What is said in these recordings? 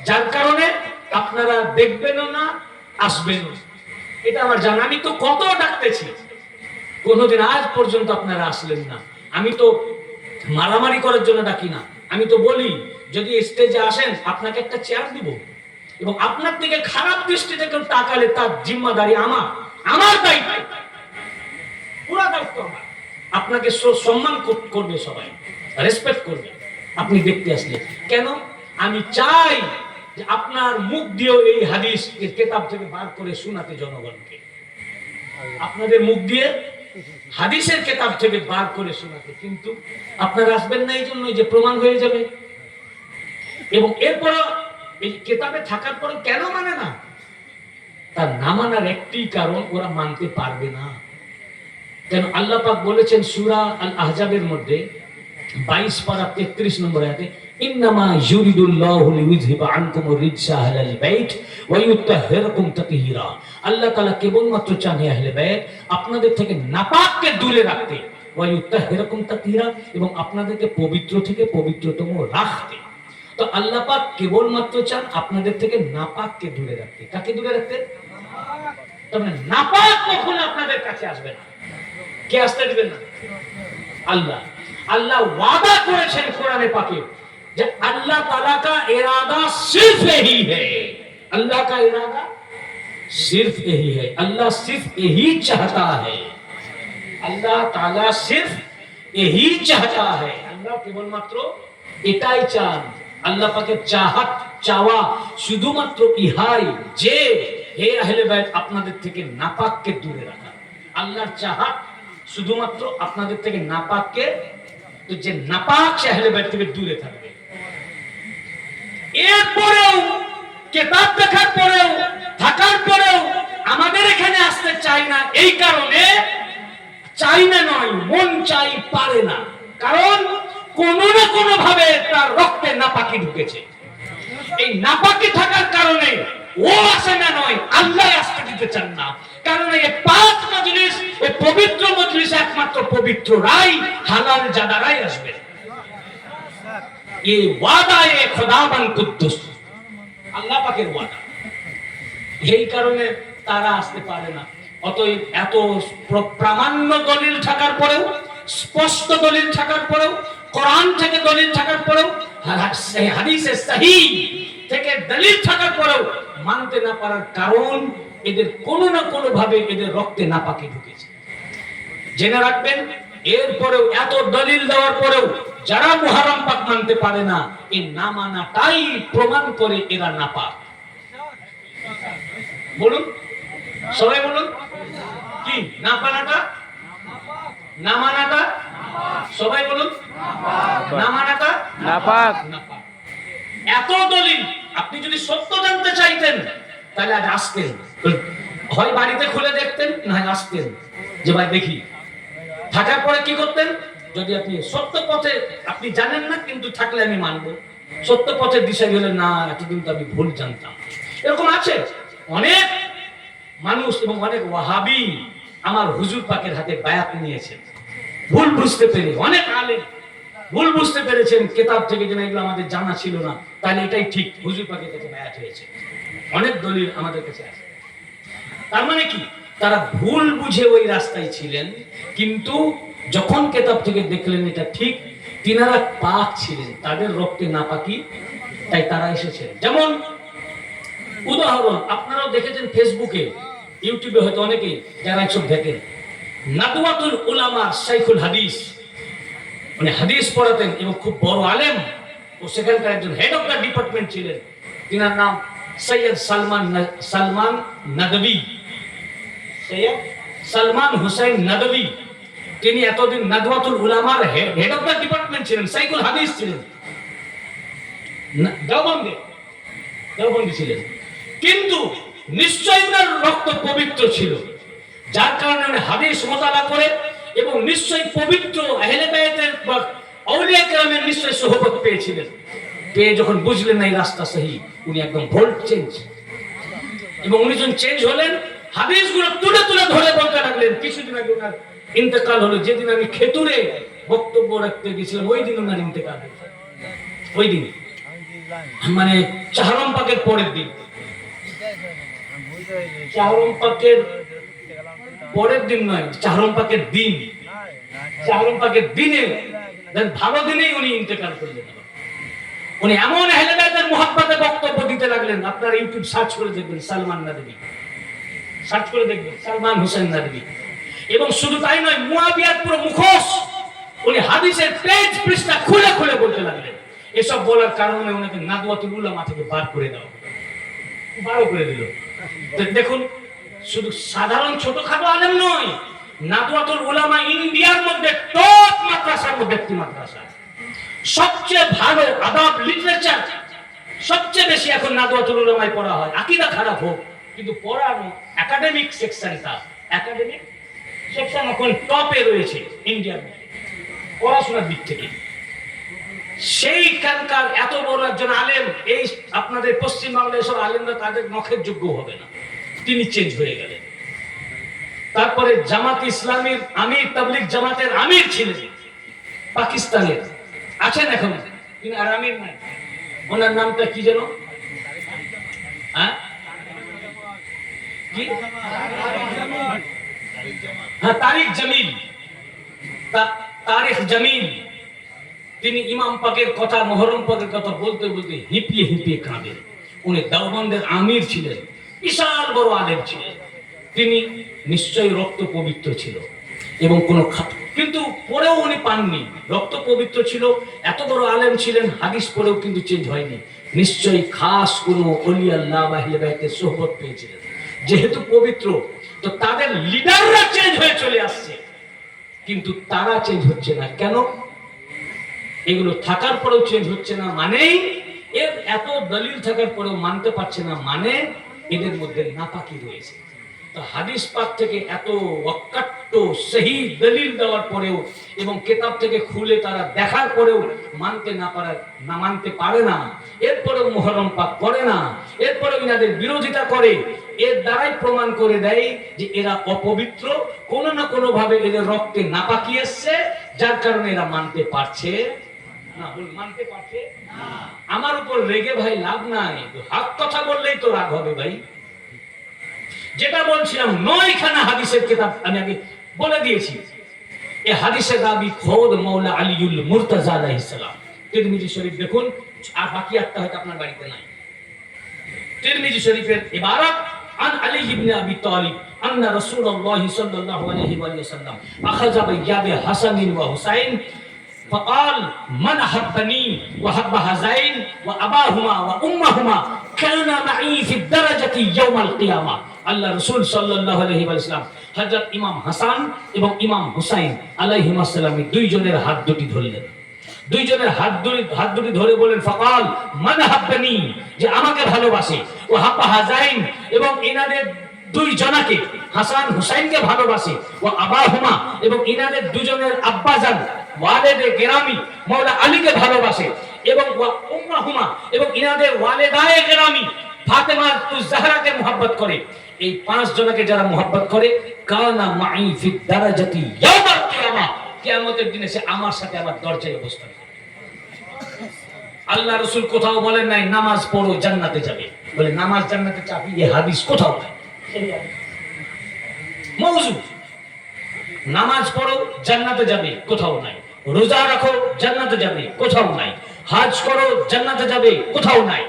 যার কারণে আপনারা দেখবেনও না, আসবেনও। এটা আমার জানা। আমি তো কত ডাকতেছি, কোনোদিন আজ পর্যন্ত আপনারা আসলেন না। আমি তো মারামারি করার জন্য ডাকি না। আমি তো বলি, যদি স্টেজে আসেন আপনাকে একটা চেয়ার দিব, এবং আপনার থেকে খারাপ দৃষ্টিতে কেউ তাকালে তার জিম্মাদারি আমার দায়িত্ব, পুরো দায়িত্ব আমার। আপনাকে সম্মান করবে, সবাই রেসপেক্ট করবে আপনি দেখতে আসলে। কেন? আমি চাই যে আপনার মুখ দিয়েও এই হাদিস এর কিতাব থেকে বার করে শোনাতে জনগণকে, আপনাদের মুখ দিয়ে হাদিসের কিতাব থেকে বার করে শোনাতে। কিন্তু আপনারা আসবেন না, এই জন্য যে প্রমাণ হয়ে যাবে। এবং এরপর এই কিতাবে থাকার পর কেন মানে না? তার না মানার একটি কারণ, ওরা মানতে পারবে না। কেন? আল্লাহ পাক বলেছেন সূরা আল আহজাবের মধ্যে 22 পারা 33 নম্বর আয়াতে, ইন্নামা ইউরিদুল্লাহু লিইউযহিবা আনকুমুর রিজসা আহলাল বাইত ওয়া ইউতাহহিরাকুম তাতহীরা। আল্লাহ তাআলা কেবলমাত্র চান হে আহলে বাইত আপনাদের থেকে নাপাককে দূরে রাখতে, ওয়া ইউতাহহিরাকুম তাতহীরা, এবং আপনাদেরকে পবিত্র থেকে পবিত্রতম রাখতে। তো আল্লাহ পাক কেবলমাত্র চান আপনাদের থেকে নাপাককে দূরে রাখতে। কাকে দূরে রাখতে? তবে নাপাক কখনো আপনাদের কাছে আসবে না। কে আসতে দিবেন না? আল্লাহ। আল্লাহ ওয়াদা করেছেন কোরআনে পাকে যে अल्लाह ताला का इरादा सिर्फ यही है, अल्लाह का इरादा सिर्फ यही है, अल्लाह सिर्फ यही चाहता है, अल्लाह ताला सिर्फ यही चाहता है। अल्लाह কেবলমাত্র এটাই চান। আল্লাহ পাকের চাহাত, চাওয়া শুধুমাত্র ইহাই যে হে আহলে বাইত আপনাদের থেকে নাপাককে দূরে রাখা। আল্লাহর চাহাত শুধুমাত্র আপনাদের থেকে নাপাককে, তো যে নাপাক সে আহলে বাইত থেকে দূরে থাকবে। এরপরেও কিতাব দেখার পরেও, থাকার পরেও আমাদের এখানে আসতে চাই না। এই কারণে চাই না নয়, মন চাই, পারে না। কারণ কোনো না কোনো ভাবে তার রক্তে নাপাকি ঢুকেছে। এই নাপাকি থাকার কারণে ও আসে না নয়, আল্লাহ আসতে দিতে চান না। কারণ এই পাক মজলিস, এই পবিত্র মজলিস একমাত্র পবিত্ররাই, হালাল জাদারাই আসবে। এই ওয়াদা এ খোদাবন কুদ্দুস, আল্লাহ পাকের ওয়াদা। এই কারণে তারা আসতে পারে না। অতএব এত প্রামাণ্য দলিল থাকার পরেও, স্পষ্ট দলিল থাকার পরেও, কোরআন থেকে দলিল থাকার পরেও, হাদিসে সহিহ থেকে দলিল থাকার পরেও মানতে না পারার কারণ, এদের কোনো না কোনো ভাবে এদের রক্তে নাপাকি ঢুকেছে। জেনে রাখবেন, এরপরেও এত দলিল দেওয়ার পরেও যারা মুহররম পাক মানতে পারে না, এই না মানাটাই প্রমাণ করে এরা নাপাক। বলুন, সবাই বলুন, কি না মানাটা? না মানাটা সবাই বলুন, না মানাটা নাপাক। এত দলিল, আপনি যদি সত্য জানতে চাইতেন তাহলে আজ আসতেন, হয় বাড়িতে খুলে দেখতেন, না আসতেন যে ভাই দেখি। থাকার পরে কি করতেন? যদি আপনি সত্য পথে, আপনি জানেন না কিন্তু থাকলে আমি মানবো, সত্য পথের দিশাই হলে না এতদিন তো আমি ভুল জানতাম। এরকম আছে অনেক মানুষ, এবং অনেক ওয়াহাবি আমার হুজুর পাকের হাতে বায়াত নিয়েছেন ভুল বুঝতে পেরে। অনেক আলেম ভুল বুঝতে পেরেছেন কিতাব থেকে, যেন এগুলো আমাদের জানা ছিল না, তাহলে এটাই ঠিক, হুজুর পাকের কাছে বায়াত হয়েছে। অনেক দলিল আমাদের কাছে আছে। তার মানে কি? তারা ভুল বুঝে ওই রাস্তায় ছিলেন, কিন্তু যখন কিতাব থেকে দেখলেন এটা ঠিক, তিনারা পাক ছিলেন, তাদের রক্তে নাপাকি, তাই তারা এসেছেন। যেমন উদাহরণ আপনারাও দেখেছেন ফেসবুকে, ইউটিউবে হয়তো অনেকেই যারা এসব দেখেন, নাদওয়াতুল উলামা শাইখুল হাদিস, মানে হাদিস পড়াতেন এবং খুব বড় আলেম, ও সেখানকার একজন হেড অফ দ্য ডিপার্টমেন্ট ছিলেন। তিনার নাম সৈয়দ সালমান নদভী, সৈয়দ সালমান হুসাইন নদভী। তিনি এতদিন নাদওয়াতুল উলামার হেড অফ দ্য ডিপার্টমেন্ট ছিলেন, শাইখুল হাদিস ছিলেন, দেওবন্দি ছিলেন। কিন্তু নিশ্চয়ই ওনার রক্ত পবিত্র ছিল, যার কারণে উনি হাদিস মোতালা করে, এবং নিশ্চয়ই পবিত্র আহলে বাইতের বা আউলিয়া কেরামের নিশ্চয়ই সোহবত পেয়েছিলেন। পেয়ে যখন বুঝলেন না এই রাস্তা সহি, উনি একদম ভোল্ট চেঞ্জ, এবং উনি যখন চেঞ্জ হলেন, হাদিসগুলো তুলে তুলে ধরে বলতে লাগলেন। কিছুদিন আগে ওনার ইন্তেকাল হলো, যেদিন আমি খেতুরে বক্তব্য রাখতে গেছিলাম ওই দিন ওনার ইন্তেকাল, ওই দিন মানে চাহরম পাকের পরের দিন, চাহরম পাকের পরের দিন নয়, চাহরম পাকের দিন, চাহরম পাকের দিনে, ভালো দিনেই উনি ইন্তেকাল করলেন। উনি এমন আহলে বাইতের মুহাব্বতে বক্তব্য দিতে লাগলেন, আপনারা ইউটিউব সার্চ করে দেখবেন সালমান নাদভী, সার্চ করে দেখবেন সালমান হোসেন নাদভী। এবং শুধু তাই নয়, মুয়াবিয়ার পুরো মুখোশ উনি হাদিসের পেজ পৃষ্ঠা খুলে খুলে বলতে লাগলেন। এসব বলার কারণে ওনাকে নাদওয়াতুল উলামা থেকে বার করে দেওয়া, বার করে দিল। দেখুন, শুধু সাধারণ ছোটখাটো আলেম নয়, নাদওয়াতুল উলামা ইন্ডিয়ার মধ্যে টপ মাদ্রাসার মধ্যে একটি মাদ্রাসা। সবচেয়ে ভালো আদাব লিটারেচার সবচেয়ে বেশি এখন নাদওয়াতুল উলামায় পড়া হয়। আকীদা খারাপ হোক, কিন্তু পড়ানো একাডেমিক সেকশনটা, একাডেমিক সেকশন এখন টপে রয়েছে ইন্ডিয়ার মধ্যে পড়াশোনার দিক থেকে। সেইখানকার এত বড় একজন আলেম, এই আপনাদের পশ্চিমবাংলায় সব আলেমরা তাদের নখের যোগ্য হবে না, তিনি চেঞ্জ হয়ে গেলেন। তারপরে জামাত ইসলামীর আমির, তাবলিগ জামাতের আমির ছিলেন পাকিস্তানের, আছেন এখন, তিনি আর আমির নাই। ওনার নামটা কি যেন, হ্যাঁ কি, হ্যাঁ তারিক জামিল, তারিক জামিল। তিনি ইমাম পাকের কথা, মুহররম পাকের কথা বলতে বলতে হিপিয়ে হিপিয়ে কাঁদেন। উনি দেওবন্দের আমির ছিলেন, বিশাল বড় আলেম ছিলেন। তিনি নিশ্চয়ই রক্ত পবিত্র ছিল এবং কোনো, কিন্তু পরেও উনি পাননি। রক্ত পবিত্র ছিল, এত বড় আলেম ছিলেন, হাদিস পড়েও কিন্তু চেঞ্জ হয়নি। নিশ্চয়ই খাস কোনো ওলি আল্লাহ বা আহলে বাইতের সোহবত পেয়েছিলেন। যেহেতু পবিত্র, তো তাদের লিডাররা চেঞ্জ হয়ে চলে আসছে, কিন্তু তারা চেঞ্জ হচ্ছে না কেন? এগুলো থাকার পরেও চেঞ্জ হচ্ছে না, মানেই এর এত দলিল থাকার পরেও মানতে পারছে না, মানে এদের মধ্যে নাপাকি রয়েছে। তো হাদিস পাক থেকে এত অকাট্য সহি দলিল দেওয়ার পরেও এবং কিতাব থেকে খুলে তারা দেখার পরেও মানতে না পারার, না মানতে পারে না, এরপরেও মুহররম পাক করে না, এরপরেও ইনাদের বিরোধিতা করে। এর দ্বারাই প্রমাণ করে দেয় যে এরা অপবিত্র, কোনো না কোনো ভাবে এদের রক্তে নাপাকি এসছে, যার কারণে এরা মানতে পারছে না। মানতে পারছে না। আমার উপর রেগে ভাই লাভ নাই, হক কথা বললেই তো রাগ হবে ভাই। যেটা বলছিলাম, 9খানা হাদিসের কিতাব আমি আগে বলে দিয়েছি। এই হাদিসের রাবি খোদ মাওলা আলীউল মুর্তাজা আলাইহিস সালাম। তিরমিজি শরীফ দেখুন, আর বাকি একটা হয়তো আপনার বাড়িতে নাই। তিরমিজি শরীফের ইবারত, আন আলী ইবনে আবি তালিব আন্না রাসূলুল্লাহ সাল্লাল্লাহু আলাইহি ওয়া সাল্লাম আখাযা বিয়াদি হাসান ওয়া হুসাইন فقال من أحبني وحب هذين وأباهما وأمهما كان معي في الدرجة يوم القيامة। আল্লাহ রাসূল সাল্লাল্লাহু আলাইহি ওয়াসাল্লাম হযরত ইমাম হাসান এবং ইমাম হুসাইন আলাইহিমুস সালামের দুইজনের হাত দুটি ধরলেন। দুইজনের হাত দুটি ধরে বলেন, ফাকাল মান হাব্বানি, যে আমাকে ভালোবাসে, ও হাব্বা হাযাইন, এবং ইনাদের দুই জনাকে, হাসান হুসাইনকে ভালোবাসে, ও আবাহুমা, এবং ইনাদের দুজনের আব্বাজান ওয়ালিদে কেরামি মাওলা আলীকে ভালোবাসে, এবং ওয়া উম্মাহুমা, এবং ইনাদের ওয়ালিদায়ে কেরামি ফাতেমা তুজ-জাহরাকে মুহাব্বত করে। এই 5 জনকে যারা মুহাব্বত করে, কানা মাই ফি দারাজাতি ইয়াউমাল কিয়ামা, কিয়ামতের দিনে সে আমার সাথে আমার দরজায় অবস্থান করবে। আল্লাহ রাসূল কোথাও বলেন নাই নামাজ পড়ো জান্নাতে যাবে, বলে নামাজ জান্নাতে চাবি, এই হাদিস কোথাও নাই। মওযু, নামাজ পড়ো জান্নাতে যাবে কোথাও নাই, রোজা রাখো জান্নাতে যাবে কোথাও নাই, হজ করো জান্নাতে যাবে কোথাও নাই,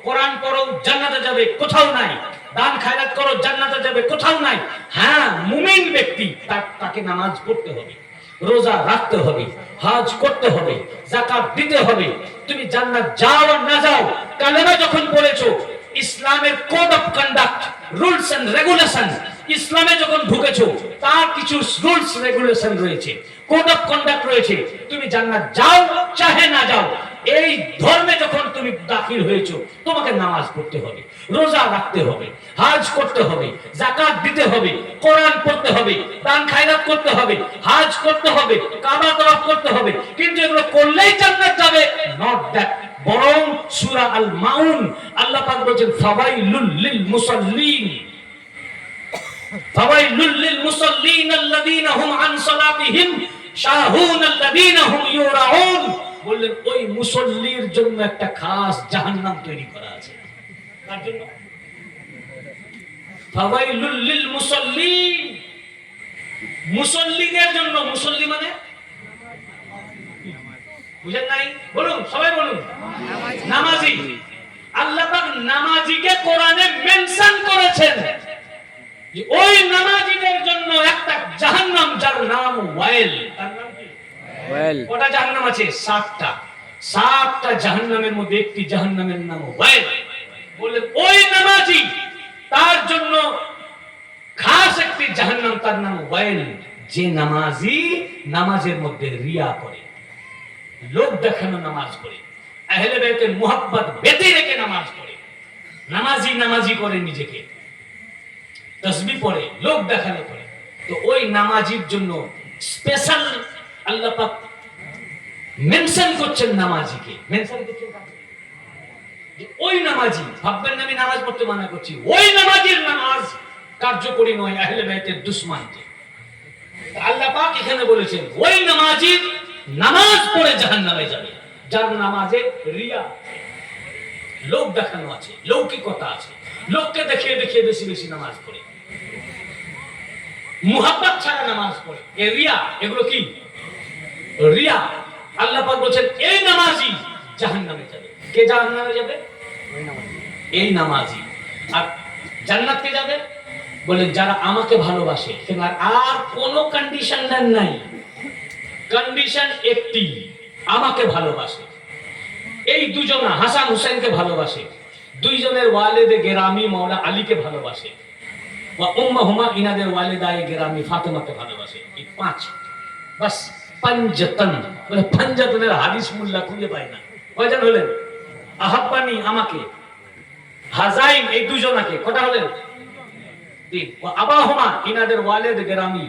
কোরআন পড়ো জান্নাতে যাবে কোথাও নাই, দান খায়রাত করো জান্নাতে যাবে কোথাও নাই। হ্যাঁ, মুমিন ব্যক্তি তাকে নামাজ পড়তে হবে, রোজা রাখতে হবে, হজ করতে হবে, যাকাত দিতে হবে। তুমি জান্নাত যাও আর না যাও, কালেমা যখন পড়েছো, ইসলামের code of conduct, rules and regulation, ইসলামে যখন ঢুকেছো তার কিছু রুলস রেগুলেশন রয়েছে, কোড অফ কন্ডাক্ট রয়েছে। তুমি জান্নাত যাও চাহে না যাও, এই ধর্মে যখন তুমি দাখিল হয়েছো, তোমাকে নামাজ পড়তে হবে, রোজা রাখতে হবে, হজ করতে হবে, যাকাত দিতে হবে, কোরআন পড়তে হবে, দান খায়রাত করতে হবে, হজ করতে হবে, কাবা তওয়াফ করতে হবে। কিন্তু এগুলো করলেই জান্নাত যাবে, নট দ্যাট। বরং সূরা আল মাউন আল্লাহ পাক বলেছেন, ফাওয়াইলুল লিল মুসাল্লিন, ফাওয়াইলুল লিল মুসাল্লিন আল্লাযীনা হুম আন সালাতিহিম শাহুন আল্লাযীনা হুম ইউরাউন। বললেন ওই মুসল্লির জন্য একটা খাস জাহান্নাম তৈরি করা আছে। তার জন্য ফাওয়াইলুল লিল মুসাল্লিন, মুসল্লিদের জন্য। মুসল্লি মানে বুঝেন নাই? বলুন, সবাই বলুন, নামাজি। আল্লাহ পাক নামাজিকে কোরআনে মেনশন করেছেন যে ওই নামাজিদের জন্য একটা জাহান্নাম, যার নাম ওয়াইল। তার নাম কি? ওয়াইল। কটা জাহান্নাম আছে? 7টা। 7টা জাহান্নামের মধ্যে একটি জাহান্নামের নাম ওয়াইল। বললেন ওই নামাজি, তার জন্য খাস একটি জাহান্নাম, তার নাম ওয়াইল। যে নামাজি নামাজের মধ্যে রিয়া করে, লোক দেখানো নামাজ পড়ে, আহলে বাইতের মুহাব্বত বেঁধে রেখে নামাজ পড়ে, নামাজি নামাজি করে নিজেকে, তাসবিহ পড়ে, লোক দেখানো করে, তো ওই নামাজির জন্য স্পেশাল আল্লাহ পাক মেনশন করছেন নামাজিকে। মেনশন করছেন কাকে? যে ওই নামাজি, ভাববেন না আমি নামাজ পড়তে মানা করছি, ওই নামাজির নামাজ কার্যকরী নয় আহলে বাইতের দুশমনকে। আল্লাহ পাক এখানে বলেছেন ওই নামাজি নামাজ পড়ে জাহান্নামে যাবে, যার নামাজে রিয়া, লোক দেখানো আছে, লৌকিকতা আছে, লোককে দেখিয়ে দেখিয়ে বেশি বেশি নামাজ পড়ে, মুহাব্বত ছাড়া নামাজ পড়ে, এ রিয়া। এগুলো কি? রিয়া। আল্লাহ পাক বলেন এই নামাজি জাহান্নামে যাবে। কে জাহান্নামে যাবে? এই নামাজি। আর জান্নাত কে যাবে? বলে যারা আমাকে ভালোবাসে। আর কোনো কন্ডিশন নাই, কন্ডিশন একটি, আমাকে ভালোবাসে। এই দুজনা হাসান হুসেনকে ভালোবাসে, দুইজনের ওয়ালিদে গেরামি মাওলা আলীকে ভালোবাসে, ওয়া উম্মাহুমা ইনাদের ওয়ালিদায়ে গেরামি ফাতেমাকে ভালোবাসে। এই 5, বাস পাঞ্জাতন। বলে পাঞ্জাতনের হাদিস মুল্লা খুঁজে পায় না। কয়জন হলেন? আহাব্বানি আমাকে, হাজাইন এই দুজনাকে, কটা হলেন? 3। ওয়া আবাহুমা ইনাদের ওয়ালিদ গেরামি